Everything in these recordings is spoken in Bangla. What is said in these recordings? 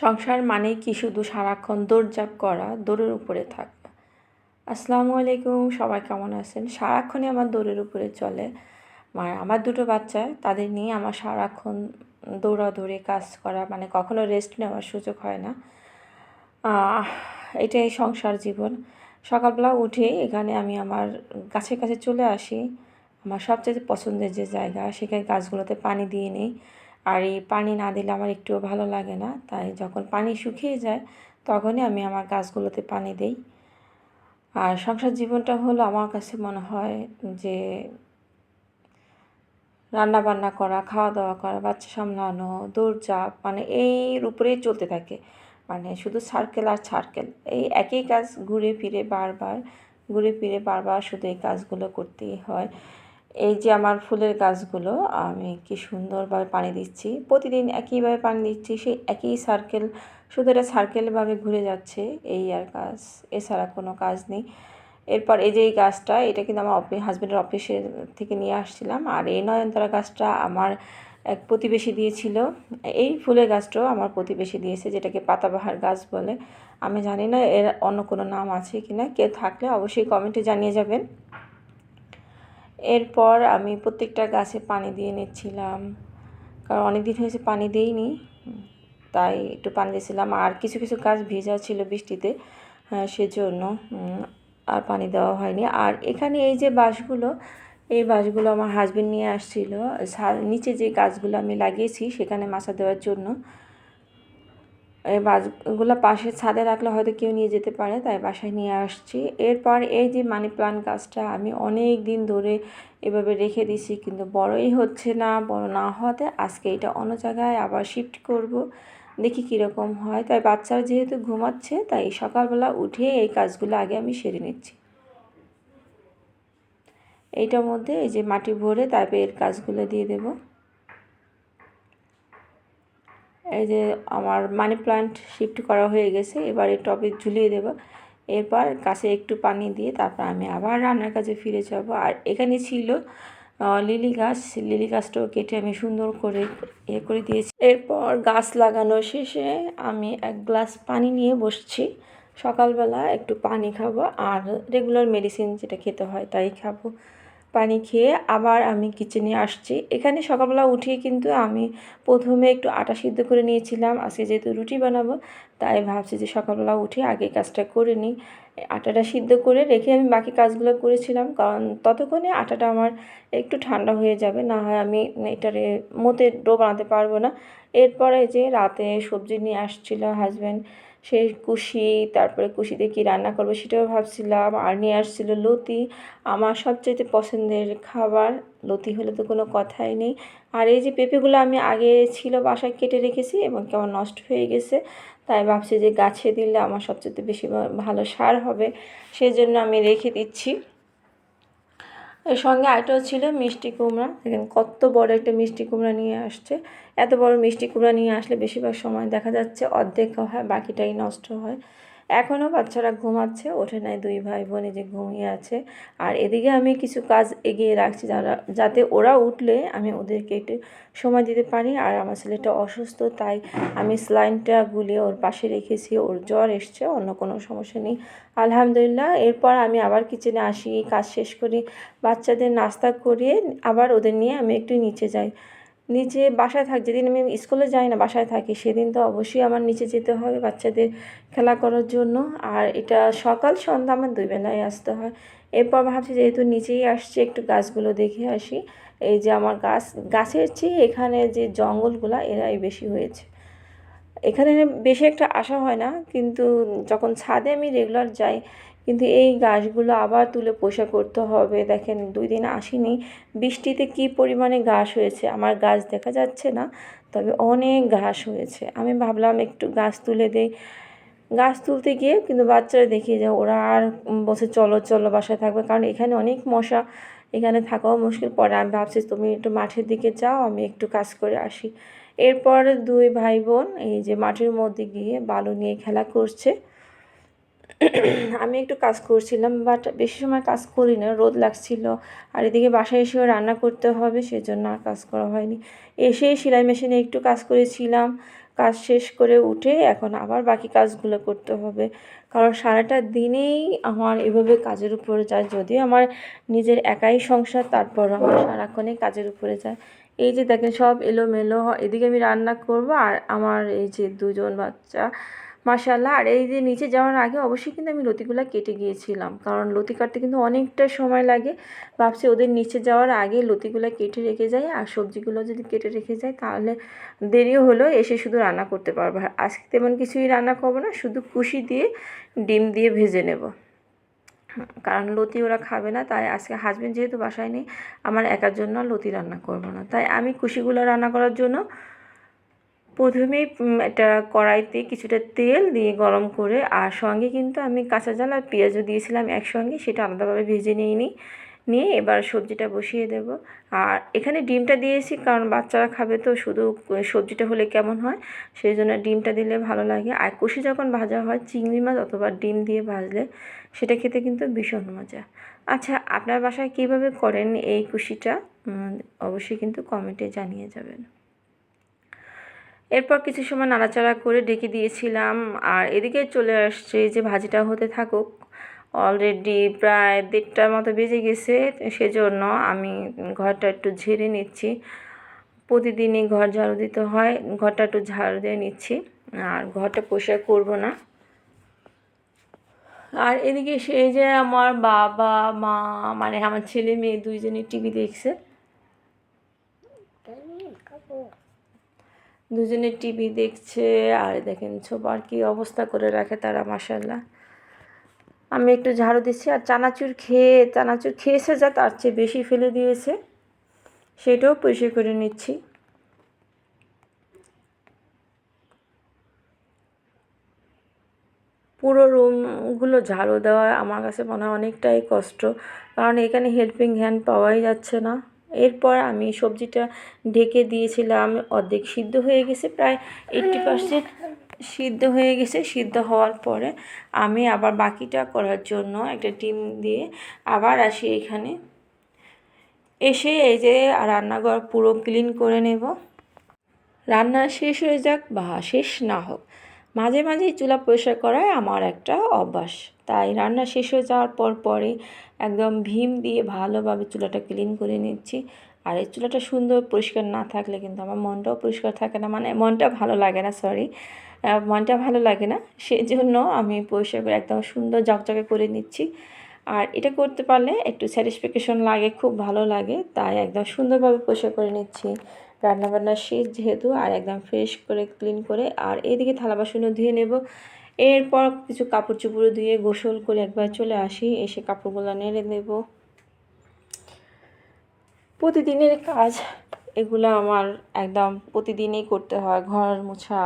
সংসার মানেই কি শুধু সারাক্ষণ দৌড়ঝাঁপ করা, দৌড়ের উপরে থাকা। আসসালামু আলাইকুম, সবাই কেমন আছেন? সারাক্ষণই আমার দৌড়ের উপরে চলে। আমার দুটো বাচ্চা, তাদের নিয়ে আমার সারাক্ষণ দৌড়াদৌড়ি কাজ করা, মানে কখনো রেস্ট নেওয়ার সুযোগ হয় না। আহ, এটাই সংসার জীবন। সকালবেলা উঠে এখানে আমি আমার গাছের কাছে চলে আসি। আমার সবচেয়ে পছন্দের যে জায়গা, সেখানে গাছগুলোতে পানি দিয়ে নিই। আর এই পানি না দিলে আমার একটুও ভালো লাগে না, তাই যখন পানি শুকিয়ে যায় তখনই আমি আমার গাছগুলোতে পানি দিই। আর সংসার জীবনটা হলো আমার কাছে মনে হয় যে রান্না বান্না করা, খাওয়া দাওয়া করা, বাচ্চা সামলানো, দৌড়ঝাঁপ, মানে এর উপরেই চলতে থাকে। মানে শুধু সার্কেল আর সার্কেল, এই একই কাজ ঘুরে ফিরে বারবার শুধু এই কাজগুলো করতেই হয়। এই যে আমার ফুলের গাছগুলো আমি কি সুন্দরভাবে পানি দিচ্ছি, প্রতিদিন একইভাবে পানি দিচ্ছি, সেই একই সার্কেল, শুধু এটা সার্কেলভাবে ঘুরে যাচ্ছে, এই আর কাজ, এছাড়া কোনো কাজ নেই। এরপর এই যে এই গাছটা, এটা কিন্তু আমার হাজব্যান্ডের অফিসের থেকে নিয়ে আসছিলাম। আর এই নয়নতারা গাছটা আমার এক প্রতিবেশী দিয়েছিল। এই ফুলের গাছটাও আমার প্রতিবেশী দিয়েছে, যেটাকে পাতাবাহার গাছ বলে। আমি জানি না এর অন্য কোনো নাম আছে কি না, কেউ থাকলে অবশ্যই কমেন্টে জানিয়ে যাবেন। এরপর আমি প্রত্যেকটা গাছে পানি দিয়ে নিচ্ছিলাম, কারণ অনেক দিন হয়েছে পানি দিইনি, তাই একটু পানি দিয়েছিলাম। আর কিছু কিছু গাছ ভেজা ছিল বৃষ্টিতে, সেজন্য আর পানি দেওয়া হয়নি। আর এখানে এই যে বাঁশগুলো, এই বাঁশগুলো আমার হাজবেন্ড নিয়ে আসছিল নিচে যে গাছগুলো আমি লাগিয়েছি সেখানে মাচা দেওয়ার জন্য। এই বাঁশগুলো পাশে ছাদে রাখলে হয়তো কেউ নিয়ে যেতে পারে, তাই বাসায় নিয়ে আসছি। এরপর এই যে মানি প্লান্ট গাছটা আমি অনেক দিন ধরে এভাবে রেখে দিছি, কিন্তু বড়ই হচ্ছে না। বড় না হওয়াতে আজকে এটা অন্য জায়গায় আবার শিফট করব, দেখি কীরকম হয়। তাই বাচ্চারা যেহেতু ঘুমাচ্ছে, তাই সকালবেলা উঠে এই কাজগুলো আগে আমি সেরে নিচ্ছি। এইটার মধ্যে এই যে মাটি ভরে তারপরে এর কাজগুলো দিয়ে দেব। এই যে আমার মানি প্লান্ট শিফট করা হয়ে গেছে, এবার এই টবে ঝুলিয়ে দেব। এরপর গাছে একটু পানি দিয়ে তারপর আমি আবার রান্নার কাজে ফিরে যাব। আর এখানে ছিল লিলি গাছ, লিলি গাছটাও কেটে আমি সুন্দর করে করে দিয়েছি। এরপর গাছ লাগানো শেষে আমি এক গ্লাস পানি নিয়ে বসছি। সকালবেলা একটু পানি খাবো, আর রেগুলার মেডিসিন যেটা খেতে হয় তাই খাবো। পানি খেয়ে আবার আমি কিচেনে আসছি। এখানে সকালবেলা উঠেই কিন্তু আমি প্রথমে একটু আটা সিদ্ধ করে নিয়েছিলাম। আজকে যেহেতু রুটি বানাবো, তাই ভাবছি যে সকালবেলা উঠে আগে কাজটা করে নিই। আটাটা সিদ্ধ করে রেখে আমি বাকি কাজগুলো করেছিলাম, কারণ ততক্ষণে আটাটা আমার একটু ঠান্ডা হয়ে যাবে, না হয় আমি এটারে মতে ডো বানাতে পারবো না। এরপরে যে রাতে সবজি নিয়ে আসছিল হাজব্যান্ড, সেই কুশি, তারপরে কুশিতে কী রান্না করবো সেটাও ভাবছিলাম। আর নিয়ে আসছিল লতি, আমার সবচেয়ে পছন্দের খাবার। লতি হলে তো কোনো কথাই নেই। আর এই যে পেঁপেগুলো আমি আগে ছিল বাসায় কেটে রেখেছি এবং কেমন নষ্ট হয়ে গেছে, তাই ভাবছি যে গাছে দিলে আমার সবচেয়ে বেশি ভালো সার হবে, সেজন্য আমি রেখে দিচ্ছি। এর সঙ্গে আরেকটাও ছিল মিষ্টি কুমড়া। দেখেন কত বড় একটা মিষ্টি কুমড়া নিয়ে আসছে। এত বড় মিষ্টি কুমড়া নিয়ে আসলে বেশিরভাগ সময় দেখা যাচ্ছে অর্ধেক হয়, বাকিটাই নষ্ট হয়। এখনও বাচ্চারা ঘুমাচ্ছে, ওঠে নাই, দুই ভাই বোন যে ঘুমিয়ে আছে। আর এদিকে আমি কিছু কাজ এগিয়ে রাখছি যাতে ওরা উঠলে আমি ওদেরকে একটু সময় দিতে পারি। আর আমার ছেলেটা অসুস্থ, তাই আমি স্যালাইনটা গুলিয়ে ওর পাশে রেখেছি। ওর জ্বর এসছে, অন্য কোনো সমস্যা নেই আলহামদুলিল্লাহ। এরপর আমি আবার কিচেনে আসি, কাজ শেষ করি, বাচ্চাদের নাস্তা করিয়ে আবার ওদের নিয়ে আমি একটু নিচে যাই। নিচে বাসায় যেদিন আমি স্কুলে যাই না, বাসায় থাকি, সেদিন তো অবশ্যই আমার নিচে যেতে হবে বাচ্চাদের খেলা করার জন্য। আর এটা সকাল সন্ধ্যা আমার দুই বেলায় আসতে হয়। এরপর ভাবছি যেহেতু নিচেই আসছি, একটু গাছগুলো দেখে আসি। এই যে আমার গাছের চেয়ে এখানে যে জঙ্গলগুলা এরাই বেশি হয়েছে। এখানে বেশি একটা আসা হয় না, কিন্তু যখন ছাদে আমি রেগুলার যাই, কিন্তু এই গাছগুলো আবার তুলে পোষা করতে হবে। দেখেন 2 দিন আসিনি, বৃষ্টিতে কি পরিমাণে ঘাস হয়েছে। আমার গাছ দেখা যাচ্ছে না, তবে অনেক ঘাস হয়েছে। আমি ভাবলাম একটু গাছ তুলে দেই। গাছ তুলতে গিয়ে কিন্তু বাচ্চারা দেখি যে ওরা আর বলছে চলো চলো বাসায় থাকবে, কারণ এখানে অনেক মশা, এখানে থাকাও মুশকিল। পরে আমি ভাবছি তুমি একটু মাঠের দিকে যাও, আমি একটু কাজ করে আসি। এরপর দুই ভাই বোন এই যে মাঠের মধ্যে গিয়ে বালু নিয়ে খেলা করছে। আমি একটু কাজ করছিলাম, বাট বেশি সময় কাজ করি না, রোদ লাগছিল। আর এদিকে বাসায় এসেও রান্না করতে হবে, সেজন্য আর কাজ করা হয়নি। এসে সেলাই মেশিনে একটু কাজ করেছিলাম। কাজ শেষ করে উঠে এখন আবার বাকি কাজগুলো করতে হবে, কারণ সারাটা দিনেই আমার এভাবে কাজের উপরে যায়। যদিও আমার নিজের একাই সংসার, তারপর আমার সারাক্ষণই কাজের উপরে যায়। এই যে দেখেন সব এলোমেলো, এদিকে আমি রান্না করব আর আমার এই যে দুজন বাচ্চা, মাশাআল্লাহ। আর এই যে নিচে যাওয়ার আগে অবশ্যই কিন্তু আমি লতিগুলো কেটে গিয়েছিলাম, কারণ লতি কাটতে কিন্তু অনেকটা সময় লাগে। ভাবছি ওদের নিচে যাওয়ার আগে লতিগুলো কেটে রেখে যাই, আর সবজিগুলো যদি কেটে রেখে যাই তাহলে দেরিও হলো এসে শুধু রান্না করতে পারবো। আজকে তেমন কিছুই রান্না করবো না, শুধু কুশি দিয়ে ডিম দিয়ে ভেজে নেব, কারণ লতি ওরা খাবে না। তাই আজকে হাজবেন্ড যেহেতু বাসায় নেই, আমার একার জন্য লতি রান্না করব না। তাই আমি কুশিগুলো রান্না করার জন্য প্রথমেই একটা কড়াইতে কিছুটা তেল দিয়ে গরম করে, আর সঙ্গে কিন্তু আমি কাঁচা ঝাল আর পেঁয়াজও দিয়েছিলাম একসঙ্গে, সেটা আলাদাভাবে ভেজে নিয়ে এবার সবজিটা বসিয়ে দেব। আর এখানে ডিমটা দিয়েছি কারণ বাচ্চারা খাবে, তো শুধু সবজিটা হলে কেমন হয়, সেই জন্য ডিমটা দিলে ভালো লাগে। আর কুশি যখন ভাজা হয় চিংড়ি মাছ অথবা ডিম দিয়ে ভাজলে সেটা খেতে কিন্তু ভীষণ মজা। আচ্ছা, আপনার বাসায় কীভাবে করেন এই কুশিটা অবশ্যই কিন্তু কমেন্টে জানিয়ে যাবেন। এরপর কিছু সময় নাড়াচাড়া করে ডেকে দিয়েছিলাম, আর এদিকে চলে আসছে যে ভাজিটা হতে থাকুক। অলরেডি প্রায় 1:30টার মতো বেজে গেছে, সেজন্য আমি ঘরটা একটু ঝেড়ে নিচ্ছি। প্রতিদিনই ঘর ঝাড়ু দিতে হয়, ঘরটা একটু ঝাড়ু দিয়ে নিচ্ছি, আর ঘরটা পরিষ্কার করব না। আর এদিকে সেই যে আমার বাবা মা, মানে আমার ছেলে মেয়ে দুইজনই টিভি দেখছে, দুজনে টিভি দেখছে। আর দেখেন ছোপার কি অবস্থা করে রাখে তারা, মাশাআল্লাহ। আমি একটু ঝাড়ু দিচ্ছি, আর চানাচুর খেয়েছে যা, তার চেয়ে বেশি ফেলে দিয়েছে, সেটাও পরিষ্কার করে নিচ্ছি। পুরো রুমগুলো ঝাড়ু দেওয়া আমার কাছে মনে হয় অনেকটাই কষ্ট, কারণ এখানে হেল্পিং হ্যান্ড পাওয়াই যাচ্ছে না। এরপর আমি সবজিটা ঢেকে দিয়েছিলাম, অর্ধেক সিদ্ধ হয়ে গেছে, প্রায় 80% সিদ্ধ হয়ে গেছে। সিদ্ধ হওয়ার পরে আমি আবার বাকিটা করার জন্য একটা ডিম দিয়ে আবার আসি এখানে। এসে এই যে রান্নাঘর পুরো ক্লিন করে নেব। রান্না শেষ হয়ে যাক বা শেষ না হোক, মাঝে মাঝেই চুলা পরিষ্কার করাই আমার একটা অভ্যাস। তাই রান্না শেষ হয়ে যাওয়ার পরে একদম ভীম দিয়ে ভালোভাবে চুলাটা ক্লিন করে নিচ্ছি। আর এই চুলাটা সুন্দর পরিষ্কার না থাকলে কিন্তু আমার মনটাও পরিষ্কার থাকে না, মানে মনটা ভালো লাগে না, মনটা ভালো লাগে না। সেজন্য আমি পরিষ্কার করে একদম সুন্দর ঝকঝকে করে নিচ্ছি। আর এটা করতে পারলে একটু স্যাটিসফ্যাকশন লাগে, খুব ভালো লাগে, তাই একদম সুন্দরভাবে পরিষ্কার করে নিচ্ছি। রান্নাবান্না শেষ যেহেতু, আর একদম ফ্রেশ করে ক্লিন করে, আর এইদিকে থালা বাসনও ধুয়ে নেব। এরপর কিছু কাপড় চোপড় ধুয়ে গোসল করে একবার চলে আসি, এসে কাপড়গুলো নেড়ে নেব। প্রতিদিনের কাজ এগুলো আমার একদম প্রতিদিনই করতে হয়। ঘর মোছা,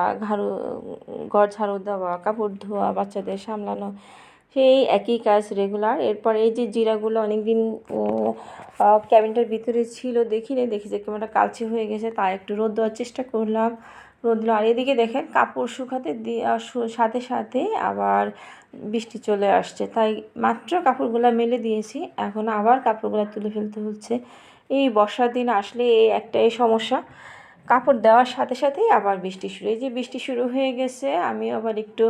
ঘর ঝাড়ু দেওয়া, কাপড় ধোয়া, বাচ্চাদের সামলানো, সেই একই কাজ রেগুলার। এরপর এই যে জিরাগুলো অনেকদিন ক্যাবিনেটের ভিতরে ছিল, দেখি যে কেমনটা কালচে হয়ে গেছে, তাই একটু রোদ দেওয়ার চেষ্টা করলাম, রোদ দিল। আর এদিকে দেখেন কাপড় শুকাতে সাথে সাথে আবার বৃষ্টি চলে আসছে, তাই মাত্র কাপড়গুলো মেলে দিয়েছি, এখন আবার কাপড়গুলো তুলে ফেলতে হচ্ছে। এই বর্ষার দিন আসলে এই একটাই সমস্যা, কাপড় দেওয়ার সাথে সাথেই আবার বৃষ্টি শুরু। এই যে বৃষ্টি শুরু হয়ে গেছে, আমি আবার একটু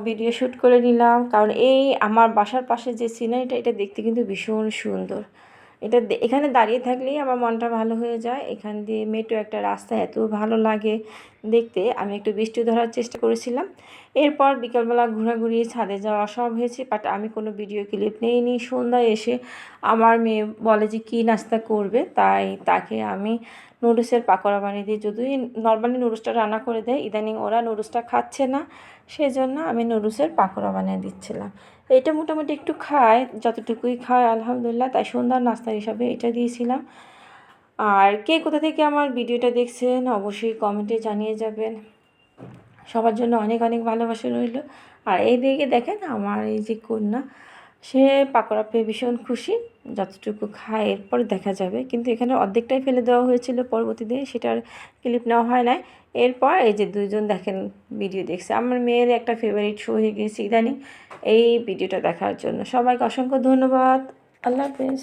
ভিডিও শ্যুট করে নিলাম, কারণ এই আমার বাসার পাশে যে সিনারিটা, এটা দেখতে কিন্তু ভীষণ সুন্দর। এখানে দাঁড়িয়ে থাকলেই আমার মনটা ভালো হয়ে যায়। এখান দিয়ে মেট্রো একটা রাস্তা, এত ভালো লাগে দেখতে। আমি একটু বৃষ্টি ধরার চেষ্টা করেছিলাম। এরপর বিকালবেলা ঘোরাঘুরি, ছাদে যাওয়া সব হয়েছে, বাট আমি কোনো ভিডিও ক্লিপ নেইনি। সন্ধ্যায় এসে আমার মেয়ে বলে যে কী নাস্তা করবে, তাই তাকে আমি নুডলসের পাকোড়া বানিয়ে দিই। যদিও নর্মালি নুডলসটা রান্না করে দেয়, ইদানিং ওরা নুডলসটা খাচ্ছে না, সেজন্য আমি নুডলসের পাকোড়া বানিয়ে দিচ্ছিলাম। এটা মোটামুটি একটু খায়, যতটুকুই খায় আলহামদুলিল্লাহ, তাই সন্ধ্যার নাস্তা হিসাবে এটা দিয়েছিলাম। আর কে কোথা থেকে আমার ভিডিওটা দেখছেন অবশ্যই কমেন্টে জানিয়ে যাবেন। সবার জন্য অনেক অনেক ভালোবাসা রইল। আর এই দিকে দেখেন আমার এই যে কন্যা, সে পাকোড়া পেয়ে ভীষণ খুশি, যতটুকু খায় এরপর দেখা যাবে। কিন্তু এখানে অর্ধেকটাই ফেলে দেওয়া হয়েছিল পরবর্তীতে, সেটার ক্লিপ নেওয়া হয় না। এরপর এই যে দুইজন দেখেন ভিডিও দেখছে, আমার মেয়ের একটা ফেভারিট শো হয়ে গেছে ইদানিং এই ভিডিওটা দেখার জন্য। সবাইকে অসংখ্য ধন্যবাদ, আল্লাহ হাফেজ।